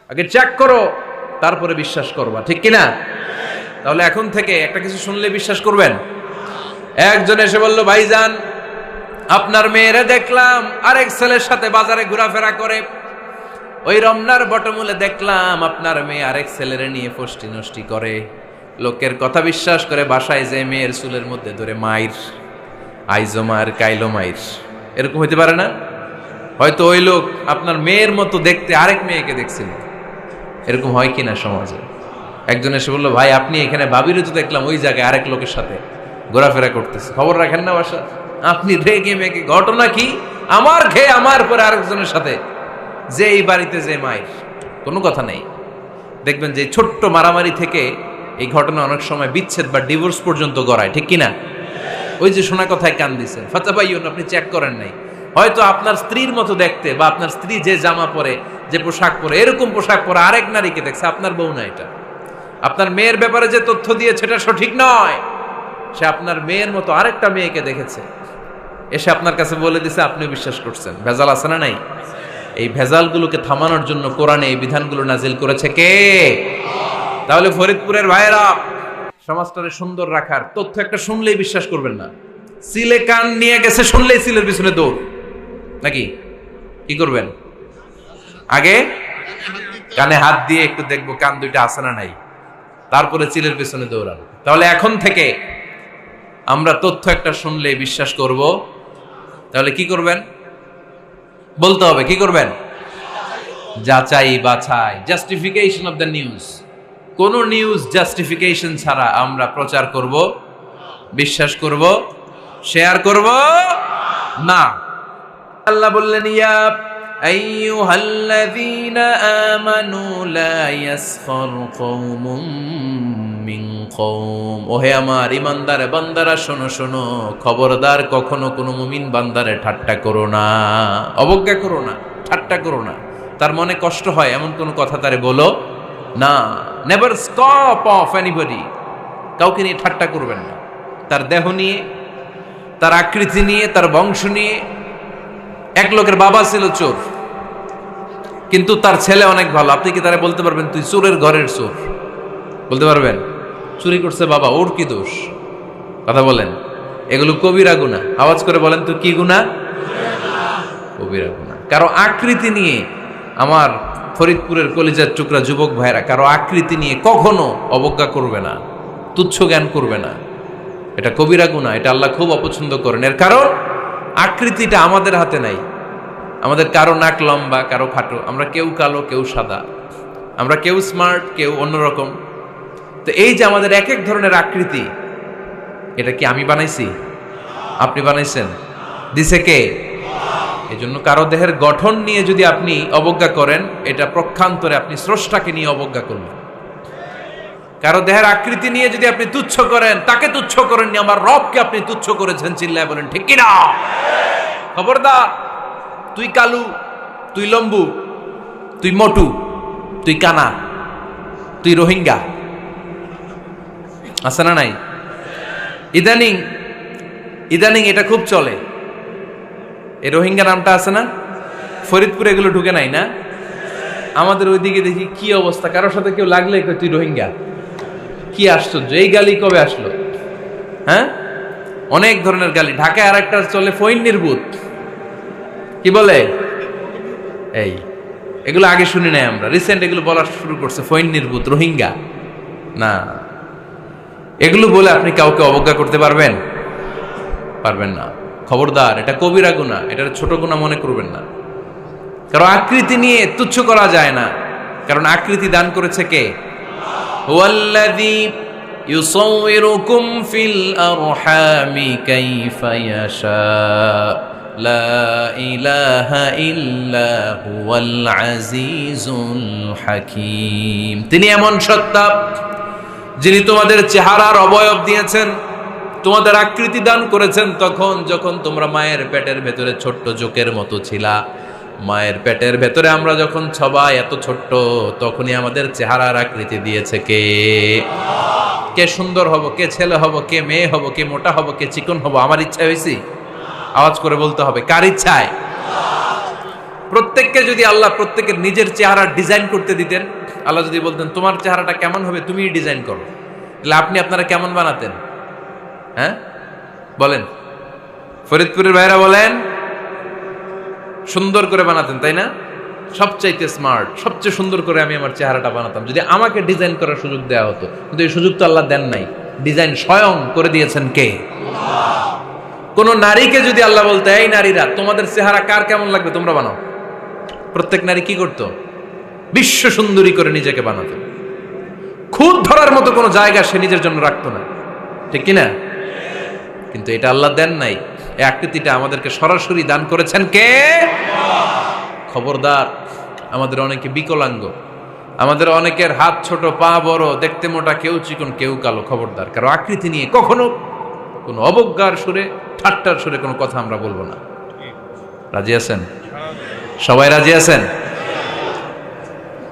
আগে চেক করো, তারপরে বিশ্বাস করবা, ঠিক কিনা? তাহলে এখন থেকে একটা কিছু শুনলে বিশ্বাস করবেন। একজন এসে বলল, ভাইজান আপনার মেয়েরে দেখলাম আরেক ছেলের সাথে বাজারে ঘোরাফেরা করে, ওই রমনার বটমূলে দেখলাম আপনার মেয়ে আরেক ছেলেরে নিয়ে ফষ্টি নষ্টি করে, লোকের কথা বিশ্বাস করে বাসায় যে মেয়ের চুলের মধ্যে ধরে মাইর, আইজো মার কাইলো মাইর। এরকম হইতে পারে না? হয়তো ওই লোক আপনার মেয়ের মতো দেখতে আরেক মেয়েকে দেখছিল। এরকম হয় কিনা সমাজে? একজন এসে বললো, ভাই আপনি এখানে ভাবিরে তো দেখলাম ওই জায়গায় আরেক লোকের সাথে ঘোরাফেরা করতেছে, খবর রাখেন না বাসা? আপনি রেগে মেগে, ঘটনা কি? আমার খেয়ে আমার পরে আরেকজনের সাথে, যে এই বাড়িতে যে মায়ের কোনো কথা নেই। দেখবেন যে ছোট্ট মারামারি থেকে এই ঘটনা অনেক সময় বিচ্ছেদ বা ডিভোর্স পর্যন্ত গড়ায়, ঠিক কিনা? ওই যে শোনা কথায় কান দিচ্ছেন, ফাতা ভাইয়ন, আপনি চেক করেন নাই। হয়তো আপনার স্ত্রীর মতো দেখতে বা আপনার স্ত্রী যে জামা পরে, যে পোশাক পরে, এরকম পোশাক পরে আরেক নারীকে দেখছে, আপনার বউ না এটা। আপনার মেয়ের ব্যাপারে যে তথ্য দিয়েছে এটা সঠিক নয়, সে আপনার মেয়ের মতো আরেকটা মেয়েকে দেখেছে, এসে আপনার কাছে বলে দিছে, আপনি বিশ্বাস করছেন। ভেজাল আছে না নাই? এই ভেজালগুলোকে থামানোর জন্য কোরআনে এই বিধানগুলো নাজিল করেছে কে? তাহলে ফরিদপুরের ভাইয়েরা, সমাজটারে সুন্দর রাখার তথ্য একটা শুনলেই বিশ্বাস করবেন না। সিলে কান নিয়ে গেছে শুনলেই সিলের পিছনে দৌড়, নাকি? কি করবেন? আগে কানে হাত দিয়ে একটু দেখবো কান দুইটা আছে না নাই, তারপরে চিলের পিছনে দৌড়ানো। তাহলে এখন থেকে আমরা তথ্য একটা শুনলে বিশ্বাস করব। তাহলে কি করবেন? বলতে হবে কি করবেন? যাচাই বাছাই, জাস্টিফিকেশন অফ দ্য নিউজ। কোন নিউজ জাস্টিফিকেশন ছাড়া আমরা প্রচার করব, বিশ্বাস করব, শেয়ার করব না। আল্লাহ বললেন, ইয়া আইয়ুহাল্লাযীনা আমানু লা ইয়াসখার কওমুম মিন কওম। ওহে আমার ঈমানদার বান্দারা, শোনো শোনো, খবরদার কখনো কোনো মুমিন বান্দারে ঠাট্টা করো না, অবজ্ঞা করো না, ঠাট্টা করো না। তার মনে কষ্ট হয় এমন কোনো কথা তারে বলো না। Never scoff of anybody. কাউকে নিয়ে ঠাট্টা করবেন না, তার দেহ নিয়ে, তার আকৃতি নিয়ে, তার বংশ নিয়ে। এক লোকের বাবা ছিল চোর, কিন্তু তার ছেলে অনেক ভালো। আপনি কি তারা বলতে পারবেন তুই চোরের ঘরের চোর? বলতে পারবেন? চুরি করছে বাবা, ওর কি দোষ? কথা বলেন। এগুলো কবিরা গুনাহ। আওয়াজ করে বলেন তো, কি গুনাহ? কবিরা গুনাহ। কারো আকৃতি নিয়ে, আমার ফরিদপুরের কলিজার টুকরা যুবক ভাইরা, কারো আকৃতি নিয়ে কখনো অবজ্ঞা করবে না, তুচ্ছ জ্ঞান করবে না। এটা কবিরা গুনাহ, এটা আল্লাহ খুব অপছন্দ করেন। এর কারণ আকৃতিটা আমাদের হাতে নাই। আমাদের কারো নাক লম্বা, কারো খাটো, আমরা কেউ কালো, কেউ সাদা, আমরা কেউ স্মার্ট, কেউ অন্যরকম। তো এই যে আমাদের এক এক ধরনের আকৃতি, এটা কি আমি বানাইছি? আপনি বানাইছেন? দিছে কে? এই জন্য কারো দেহের গঠন নিয়ে যদি আপনি অবজ্ঞা করেন, এটা প্রক্ষান্তরে আপনি স্রষ্টাকে নিয়ে অবজ্ঞা করলেন। কারো দেহের আকৃতি নিয়ে যদি আপনি তুচ্ছ করেন, তাকে তুচ্ছ করেননি, আমার রবকে আপনি তুচ্ছ করেছেন। চিল্লায় বলেন ঠিক কিনা? খবরদার, তুই কালু, তুই লম্বু, তুই মোটু, তুই কানা, তুই রোহিঙ্গা, আছে না নাই? ইদানিং ইদানিং এটা খুব চলে। এই রোহিঙ্গা নামটা আছে না? ফরিদপুরে এগুলো ঢুকে নাই না? আমাদের ওইদিকে দেখি কি অবস্থা, কারোর সাথে কেউ লাগলে তুই রোহিঙ্গা। কি আশ্চর্য, এই গালি কবে আসলো? হ্যাঁ, অনেক ধরনের গালি। ঢাকায় আর একটা চলে, ফইন নির্বুত। কি বলে? এই এগুলো আগে শুনি নাই আমরা, রিসেন্ট এগুলো বলা শুরু করছে। ফইন নির্বুত, রোহিঙ্গা না। এগুলো বলে আপনি কাউকে অবজ্ঞা করতে পারবেন? পারবেন না। খবরদার, এটা কবিরা গুনাহ, এটা ছোট গুনাহ মনে করবেন না। কারণ আকৃতি নিয়ে তুচ্ছ করা যায় না, কারণ আকৃতি দান করেছে কে? হুয়াল্লাযী ইউসাউইরুকুম ফিল আরহামি কাইফা ইয়াশা, লা ইলাহা ইল্লা হুয়াল আজিজুল হাকীম। তিনি এমন সত্তা, যিনি তোমাদের চেহারার অবয়ব দিয়েছেন, তোমাদের আকৃতি দান করেছেন তখন যখন তোমরা মায়ের পেটের ভেতরে ছোট্ট জোকের মতো ছিলা। মায়ের পেটের ভেতরে আমরা যখন সবাই এত ছোট্ট, তখনই আমাদের চেহারার আকৃতি দিয়েছে কে? কে সুন্দর হব, কে ছেলে হব, কে মেয়ে হব, কে মোটা হব, কে চিকন হব, আমার ইচ্ছা হয়েছি? আওয়াজ করে বলতে হবে, কার ইচ্ছায়? প্রত্যেককে যদি আল্লাহ প্রত্যেকের নিজের চেহারা ডিজাইন করতে দিতেন, আল্লাহ যদি বলতেন তোমার চেহারাটা কেমন হবে তুমিই ডিজাইন করো, তাহলে আপনি আপনারা কেমন বানাতেন? হ্যাঁ বলেন, ফরিদপুরের ভাইরা বলেন, সুন্দর করে বানাতেন তাই না? সবচাইতে স্মার্ট, সবচেয়ে সুন্দর করে আমি আমার চেহারাটা বানাতাম যদি আমাকে ডিজাইন করার সুযোগ দেওয়া হতো। কিন্তু এই সুযোগ তো আল্লাহ দেন নাই। ডিজাইন স্বয়ং করে দিয়েছেন কে? কোন নারীকে যদি আল্লাহ বলতে এই নারীরা তোমাদের চেহারা কার কেমন লাগবে তোমরা বানাও, প্রত্যেক নারী কি করতো? বিশ্ব সুন্দরী করে নিজেকে বানাতো। খুদ ধরার মতো কোনো জায়গা সে নিজের জন্য রাখতো না, ঠিক কিনা? কিন্তু এটা আল্লাহ দেন নাই। এই আকৃতিটা আমাদেরকে সরাসরি দান করেছেন কে? খবরদার, আমাদের অনেকে বিকলাঙ্গ, আমাদের অনেকের হাত ছোট, পা বড়, দেখতে মোটা, কেউ চিকন কেউ কালো। খবরদার, কারো আকৃতি নিয়ে কখনো কোনো অবজ্ঞার সুরে, ঠাট্টার সুরে কোনো কথা আমরা বলবো না। রাজি আছেন? সবাই রাজি আছেন?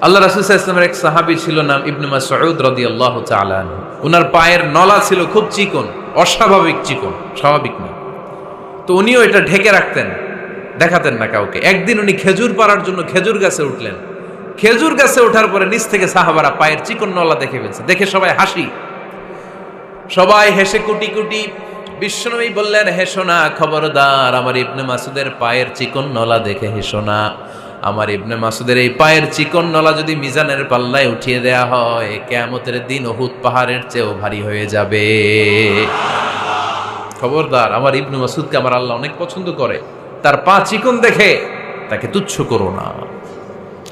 আল্লাহ রাসূল সাল্লাল্লাহু আলাইহি ওয়াসাল্লামের এক সাহাবী ছিল, নাম ইবনে মাসউদ রাদিয়াল্লাহু তাআলা আনহু। ওনার পায়ের নলা ছিল খুব চিকন, অস্বাভাবিক চিকন, স্বাভাবিক না। তো উনিও এটা ঢেকে রাখতেন, দেখাতেন না কাউকে। একদিন উনি খেজুর পাড়ার জন্য খেজুর গাছে উঠলেন। খেজুর গাছে ওঠার পরে নিচ থেকে সাহাবারা পায়ের চিকন নলা দেখে ফেলছে। দেখে সবাই হাসি, সবাই হেসে কুটি কুটি। বিশ্বনবী বললেন, হেসো না, খবরদার, আমার ইবনে মাসুদের পায়ের চিকন নলা দেখে হেসো না। আমার ইবনে মাসুদের এই পায়ের চিকন নলা যদি মিজানের পাল্লায় উঠিয়ে দেয়া হয়, কিয়ামতের দিন উহুদ পাহাড়ের চেয়েও ভারী হয়ে যাবে। খবরদার, আমার ইবনে মাসুদকে আমার আল্লাহ অনেক পছন্দ করে, তার পা চিকন দেখে তাকে তুচ্ছ করো না।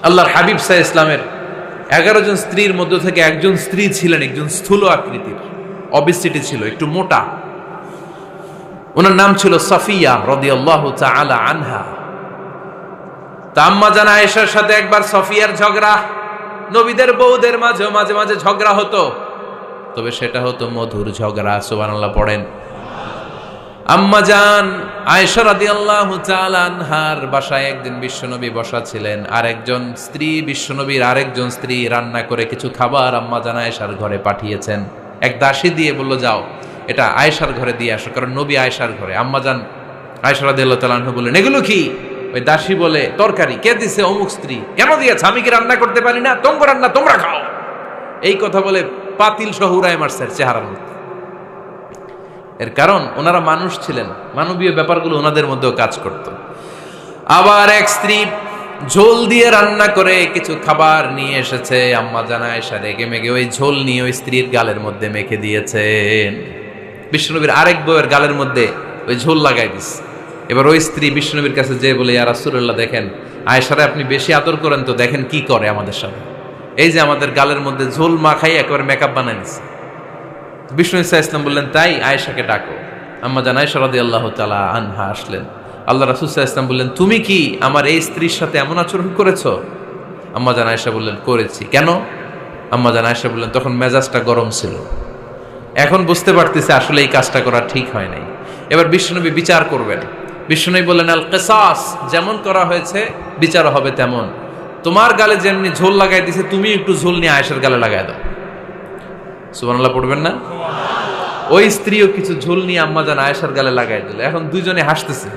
আল্লাহর হাবিব সাল্লাল্লাহু আলাইহি ইসলামের 11 জন স্ত্রীর মধ্য থেকে একজন স্ত্রী ছিলেন একজন স্থূল আকৃতির, অবিসিটি ছিল, একটু মোটা। ওনার নাম ছিল সাফিয়া রাদিয়াল্লাহু তাআলা আনহা। আম্মা জান আয়েশার সাথে একবার সাফিয়ার ঝগড়া। নবীদের বউদের মাঝে মাঝে মাঝে ঝগড়া হতো, তবে সেটা হতো মধুর ঝগড়া। সুবহানাল্লাহ পড়েন। আম্মা জান আয়েশা রাদিয়াল্লাহু তাআলা আনহার বাসায় একদিন বিশ্বনবী বসা ছিলেন। আরেকজন স্ত্রী, বিশ্বনবীর আরেকজন স্ত্রী রান্না করে কিছু খাবার আম্মা জান আয়েশার ঘরে পাঠিয়েছেন। এক দাসী দিয়ে বলল, যাও এটা আয়েশার ঘরে দিয়ে আসো, কারণ নবী আয়েশার ঘরে। আম্মা জান আয়েশা রাদিয়াল্লাহু তাআলা আনহা বললেন, এগুলো কি? ওই দাসী বলে, তরকারি। কে দিছে? অমুক স্ত্রী। কেন দিয়েছে? আমি কি রান্না করতে পারি না? তোমরা রান্না তোমরা খাও। এই কথা বলে পাতিল সহ উড়ায় মারছে চেহারার মধ্যে। এর কারণ ওনারা মানুষ ছিলেন, মানবীয় ব্যাপারগুলো ওনাদের মধ্যেও কাজ করত। আবার এক স্ত্রী ঝোল দিয়ে রান্না করে কিছু খাবার নিয়ে এসেছে। আম্মা জান আয়েশা রেগে মেগে ওই ঝোল নিয়ে ওই স্ত্রীর গালের মধ্যে মেখে দিয়েছেন। বিশ্বনবীর আরেক বউয়ের গালের মধ্যে ওই ঝোল লাগাই দিস। এবার ওই স্ত্রী বিশ্বনবীর কাছে যেয়ে বলে, ইয়া রাসূলুল্লাহ, দেখেন আয়েশারে আপনি বেশি আদর করেন তো, দেখেন কি করে আমাদের সাথে। এই যে আমাদের গালের মধ্যে ঝোল মাখাই একেবারে মেকআপ বানাই দিচ্ছে। বিষ্ণু ইসা ইসলাম বললেন, তাই আয়েশাকে ডাকো। আম্মা জান আয়েশা রাদিয়াল্লাহু তাআলা আনহা আসলেন। আল্লাহ রাসূল সাল্লাল্লাহু আলাইহি ওয়াসাল্লাম বললেন, তুমি কি আমার এই স্ত্রীর সাথে এমন আচরণ করেছো? আম্মা জান আয়েশা বললেন, করেছি। কেন? আম্মা জান আয়েশা বললেন, তখন মেজাজটা গরম ছিল, এখন বুঝতে পারতেছে আসলে এই কাজটা করা ঠিক হয় নাই। এবার বিশ্বনবী বিচার করবেন। বিশ্বনবী বললেন, আল কিসাস, যেমন করা হয়েছে বিচার হবে তেমন। তোমার গালে যেমনি ঝোল লাগাই দিছে, তুমি একটু ঝোল নিয়ে আয়েশার গালে লাগাই দাও। সুবহানাল্লাহ পড়বেন না? ওই স্ত্রীও কিছু ঝোল নিয়ে আম্মা জান আয়েশার গালে লাগাই দিল। এখন দুইজনে হাসতেছে,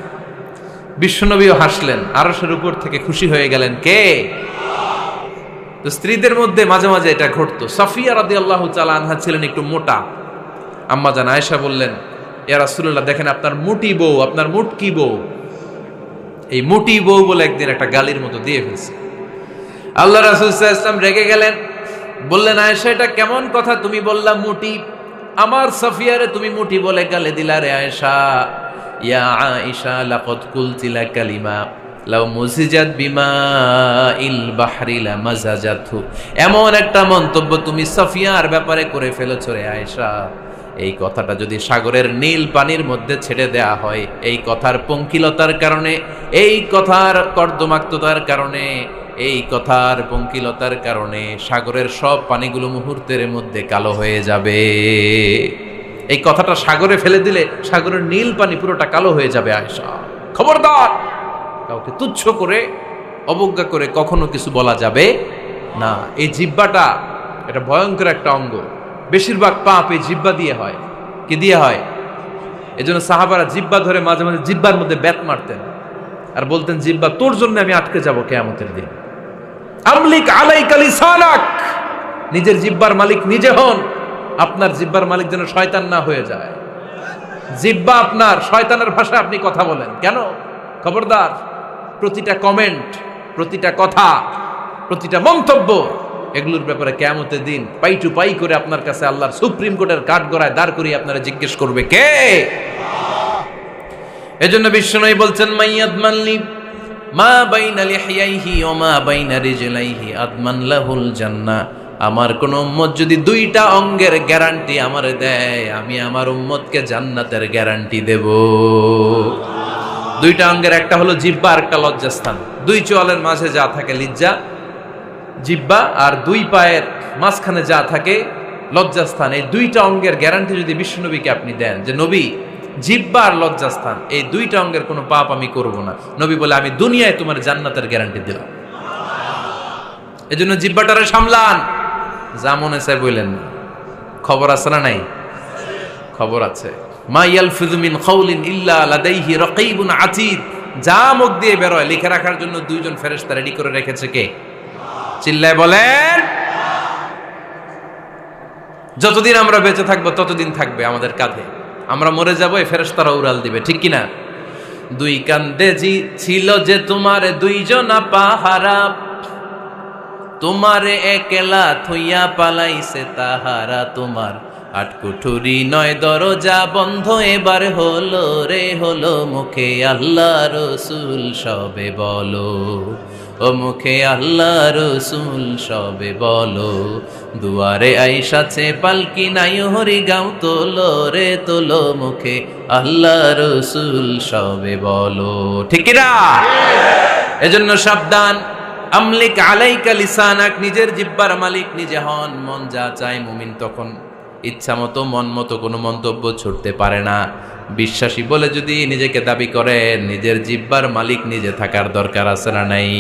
বিশ্বনবীও হাসলেন, আরশের উপর থেকে খুশি হয়ে গেলেন কে? তো স্ত্রীদের মধ্যে মাঝে মাঝে এটা ঘটতো। সাফিয়া রাদিয়াল্লাহু তাআলা আনহা ছিলেন একটু মোটা। আম্মা জান আয়েশা বললেন, ইয়া রাসূলুল্লাহ, দেখেন আপনার মুটি বউ, আপনার মুটকি বউ, এই মুটি বউ বলে একদিন একটা গালির মতো দিয়ে ফেলছে। আল্লাহ রাসূল সাল্লাল্লাহু আলাইহি ওয়াসাল্লাম রেগে গেলেন, বললেন, আয়েশা এটা কেমন কথা? তুমি বললা মুটি, আমার সাফিয়ারে তুমি মুটি বলে গালে দিলা রে আয়েশা। ইয়া আয়েশা লাকাদ কুলতি লা কালিমা লাউ মুজিজাত বিমাইল বাহরি লামাজাজাতহু। এমন একটা মন্তব্য তুমি সাফিয়ার ব্যাপারে করে ফেলেছো রে আয়েশা, এই কথাটা যদি সাগরের নীল পানির মধ্যে ছেড়ে দেয়া হয়, এই কথার পঙ্কিলতার কারণে, এই কথার কর্দমাক্ততার কারণে, এই কথার পঙ্কিলতার কারণে সাগরের সব পানিগুলো মুহূর্তের মধ্যে কালো হয়ে যাবে। এই কথাটা সাগরে ফেলে দিলে সাগরের নীল পানি পুরোটা কালো হয়ে যাবে। আয়েশা, খবরদার, কাউকে তুচ্ছ করে অবজ্ঞা করে কখনো কিছু বলা যাবে না। এই জিহ্বাটা এটা ভয়ঙ্কর একটা অঙ্গ। বেশিরভাগ পাপ এই জিহ্বা দিয়ে হয়। কি দিয়ে হয়? এজন্য সাহাবারা জিহ্বা ধরে মাঝে মাঝে জিহ্বার মধ্যে ব্যাত মারতেন। আর বলতেন জিহ্বা তোর জন্য আমি আটকে যাব কিয়ামতের দিন। আমলিক আলাইকা লিসানাক, নিজের জিহ্বার মালিক নিজে হন। আপনার জিহ্বার মালিক যেন শয়তান না হয়ে যায়। জিহ্বা আপনার, শয়তানের ভাষায় আপনি কথা বলেন কেন? খবরদার, প্রতিটা কমেন্ট, প্রতিটা কথা, প্রতিটা মন্তব্য, এগুলোর ব্যাপারে কিয়ামতের দিন পাই টু পাই করে আপনার কাছে আল্লাহর সুপ্রিম কোর্টের কাঠগড়ায় দাঁড় করিয়ে আপনারা জিজ্ঞেস করবে কে? এজন্য বিশ্বনবী বলছেন মাইয়াদমানলি মা বাইনা লিহিয়াইহি ওয়া মা বাইনা রিজলাইহি আদমান লাহুল জান্নাহ। আমার কোন উম্মত যদি দুইটা অঙ্গের গ্যারান্টি আমারে দেয়, আমি আমার উম্মতকে জান্নাতের গ্যারান্টি দেব। দুইটা অঙ্গের, একটা হলো জিহ্বা আর একটা লজ্জাস্থান। দুই চোয়ালের মাঝে যা থাকে লিজ্জা জিহ্বা, আর দুই পায়ের মাঝখানে যা থাকে লজ্জাস্থান। এই দুইটা অঙ্গের গ্যারান্টি যদি বিশ্বনবীকে আপনি দেন যে নবী জিহ্বা আর লজ্জাস্থান এই দুইটা অঙ্গের কোনো পাপ আমি করব না, নবী বলে আমি দুনিয়ায় তোমার জান্নাতের গ্যারান্টি দিলাম। এজন্য জিহ্বাটারে সামলান, যা মনে চায় বললেন না। খবর আছে না নাই? খবর আছে। মা ইয়ালফিযু মিন কাউলিন ইল্লা লাদাইহি রাকীবুন আতীদ। যা মুখ দিয়ে বের হয় লিখে রাখার জন্য দুইজন ফেরেশতা রেডি করে রেখেছে কে? চিল্লায় বলেন। যতদিন আমরা বেঁচে থাকবো ততদিন থাকবে আমাদের কাঁধে। আমরা মরে যাবো, এই ফেরেশতারা উড়াল দিবে, ঠিক কিনা? দুই কান্দে জি ছিল যে তোমার দুইজনা পাহারা, তোমারে একলা থইয়া পালাইছে তাহারা। তোমার আটকুঠুরি নয় দরজা বন্ধ এবার হলো রে হলো। মুখে আল্লাহ রসুল সবে বলো, ও মুখে আল্লাহ রসুল সবে বলো। দুয়ারে আইসাছে পালকি নাই হরি গাও তোলো রে তোলো। মুখে আল্লাহ রসুল সবে বলো, ঠিক না? এজন্য সাবধান। আমলিক আলাইকা লিসানাক, নিজের জিহ্বার মালিক নিজে হন। মন যা চায় মুমিন তখন ইচ্ছা মতো মন মতো কোনো মন্তব্য ছুটতে পারে না। বিশ্বাসী বলে যদি নিজেকে দাবি করেন, নিজের জিহ্বার মালিক নিজে থাকার দরকার আছে না নাই?